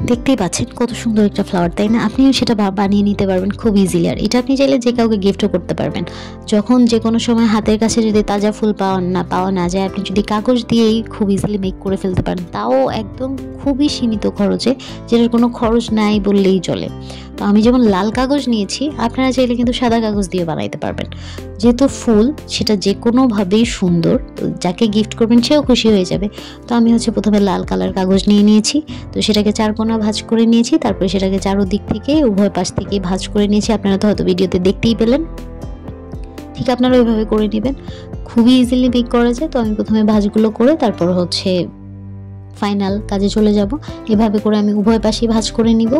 দেখতেই পাচ্ছেন কত সুন্দর একটা ফ্লাওয়ার, তাই না? আপনিও সেটা বানিয়ে নিতে পারবেন খুব ইজিলি। আর এটা আপনি চাইলে যে কাউকে গিফটও করতে পারবেন। যখন যে কোনো সময় হাতের কাছে যদি তাজা ফুল পাওয়া না যায়, আপনি যদি কাগজ দিয়েই খুব ইজিলি মেক করে ফেলতে পারেন, তাও একদম খুবই সীমিত খরচে, যেটার কোনো খরচ নাই বললেই চলে। তো আমি যেমন লাল কাগজ নিয়েছি, আপনারা চাইলে কিন্তু সাদা কাগজ দিয়ে বানাইতে পারবেন। যেহেতু ফুল সেটা যে কোনোভাবেই সুন্দর, তো যাকে গিফট করবেন সেও খুশি হয়ে যাবে। তো আমি প্রথমে লাল কালার কাগজ নিয়ে নিয়েছি। তো সেটাকে 4 কোণা ভাঁজ করে নিয়েছি, তারপরে সেটাকে চারোদিক থেকে উভয় পাশ থেকে ভাঁজ করে নিয়েছি। আপনারা তো হয়তো ভিডিওতে দেখতেই পেলেন। ঠিক আপনারা ওইভাবে করে নেবেন, খুবই ইজিলি মেক করা যায়। তো আমি প্রথমে ভাঁজগুলো করে তারপর ফাইনাল কাজে চলে যাব। এভাবে করে আমি উভয় পাশেই ভাঁজ করে নিব।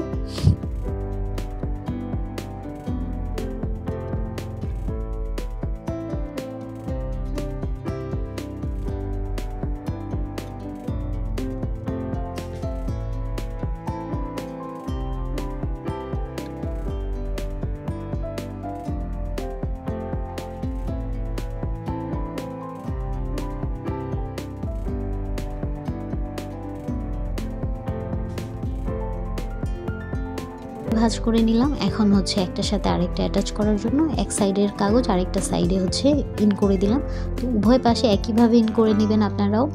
ভাঁজ করে নিলাম। এখন একটার সাথে আরেকটা অ্যাটাচ করার জন্য এক সাইডের কাগজ আরেকটা সাইডে ইন করে দিলাম। তো উভয় পাশে একইভাবে ইন করে নেবেন আপনারাও।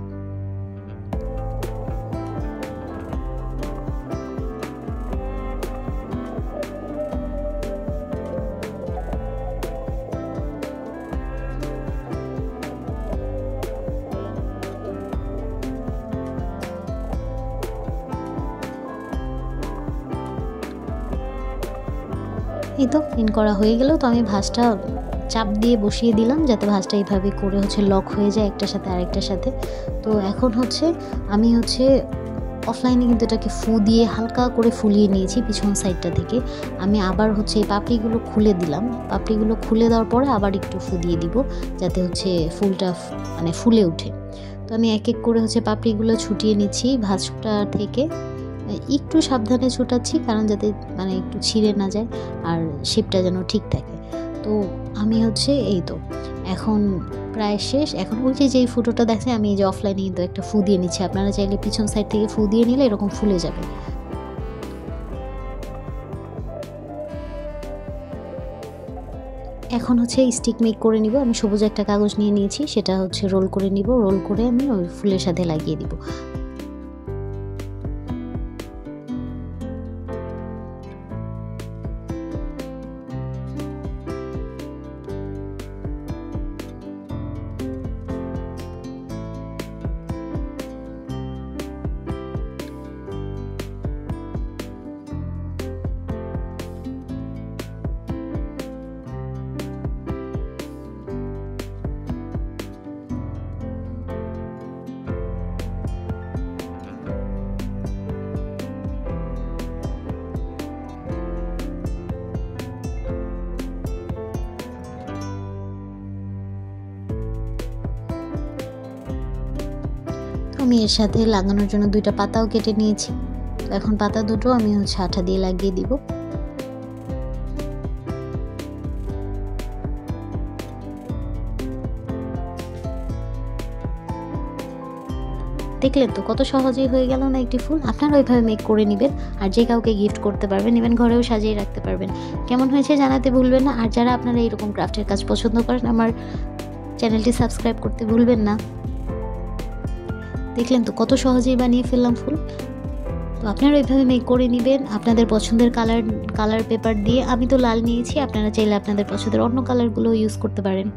এই তো ইন করা হয়ে গেল। তো আমি ভাঁজটা চাপ দিয়ে বসিয়ে দিলাম, যাতে ভাঁজটা এইভাবে করে লক হয়ে যায় একটার সাথে আরেকটার সাথে। তো এখন আমি অফলাইনে কিন্তু এটাকে ফু দিয়ে হালকা করে ফুলিয়ে নিয়েছি পিছন সাইডটা থেকে। আমি আবার এই পাপড়িগুলো খুলে দিলাম। পাপড়িগুলো খুলে দেওয়ার পরে আবার একটু ফু দিয়ে দিব, যাতে ফুলটা ফুলে ওঠে। তো আমি এক এক করে পাপড়িগুলো ছুটিয়ে নিচ্ছি ভাঁজটা থেকে। একটু সাবধানে ছোটাচ্ছি, কারণ যাতে একটু ছিঁড়ে না যায় আর শেপটা যেন ঠিক থাকে। তো আমি এই তো এখন প্রায় শেষ। এখন যেই ফুটোটা দেখছে, আমি অফলাইনে কিন্তু একটা ফু দিয়ে নিচ্ছি। আপনারা চাইলে পিছন সাইড থেকে ফু দিয়ে নিলে এরকম ফুলে যাবে। এখন স্টিক মেক করে নিব। আমি সবুজ একটা কাগজ নিয়ে নিয়েছি, সেটা রোল করে নিব। রোল করে আমি ওই ফুলের সাথে লাগিয়ে দিব। আমি এর সাথে লাগানোর জন্য 2টা পাতাও কেটে নিয়েছি। তো এখন পাতা দুটো আমি আঠা দিয়ে লাগিয়ে দিব। দেখলেন তো কত সহজেই হয়ে গেল না একটি ফুল। আপনারা ওইভাবে মেক করে নেবেন, আর যে কাউকে গিফট করতে পারবেন, ইভেন ঘরেও সাজিয়ে রাখতে পারবেন। কেমন হয়েছে জানাতে ভুলবেন না। আর যারা আপনারা এরকম ক্রাফটের কাজ পছন্দ করেন, আমার চ্যানেলটি সাবস্ক্রাইব করতে ভুলবেন না। দেখলেন তো কত সহজেই বানিয়ে ফেললাম ফুল। তো আপনারা এইভাবে মেক করে নেবেন আপনাদের পছন্দের কালার পেপার দিয়ে। আমি তো লাল নিয়েছি, আপনারা চাইলে আপনাদের পছন্দের অন্য কালারগুলো ইউজ করতে পারেন।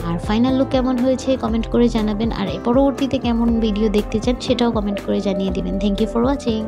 আর ফাইনাল লুক কেমন হয়েছে কমেন্ট করে জানাবেন। আর পরবর্তীতে কেমন ভিডিও দেখতে চান সেটাও কমেন্ট করে জানিয়ে দিবেন। Thank you for watching.